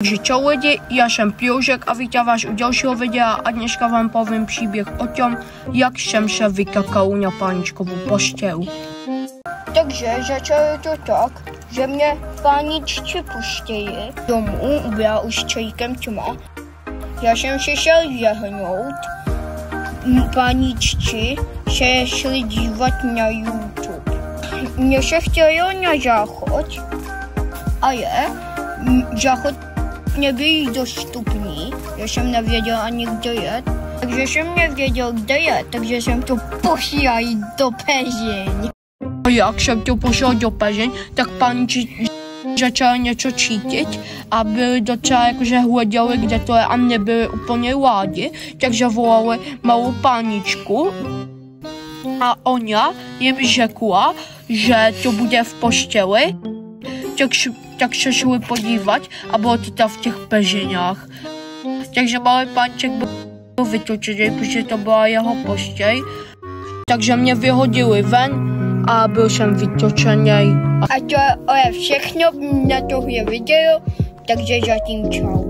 Takže čau lidi, já jsem Piožek a vítám vás u dalšího videa a dneska vám povím příběh o tom, jak jsem se vykakal na páničkovou postel. Takže začalo to tak, že mě páničci pustili domů, byla už čajkem tma. Já jsem si šel lehnout, páničci se šli dívat na YouTube. Mně se chtělo na záchod, ale záchod nebyl dostupný, já jsem nevěděl ani kde jet, takže jsem nevěděl kde jet, takže jsem to pošel do Pezeň. A jak jsem to pošel do Pezeň, tak páničci začali něco čítit a byli docela jakože hleděli, kde to je a nebyli úplně rádi, takže volali malou páničku a ona jim řekla, že to bude v posteli, tak se šli podívat a bylo to tam v těch Pezeňách. Takže malý páníček byl vytočený, protože to byla jeho postel. Takže mě vyhodili ven a byl jsem vytočený. A to je všechno na tohle video, takže zatím čau.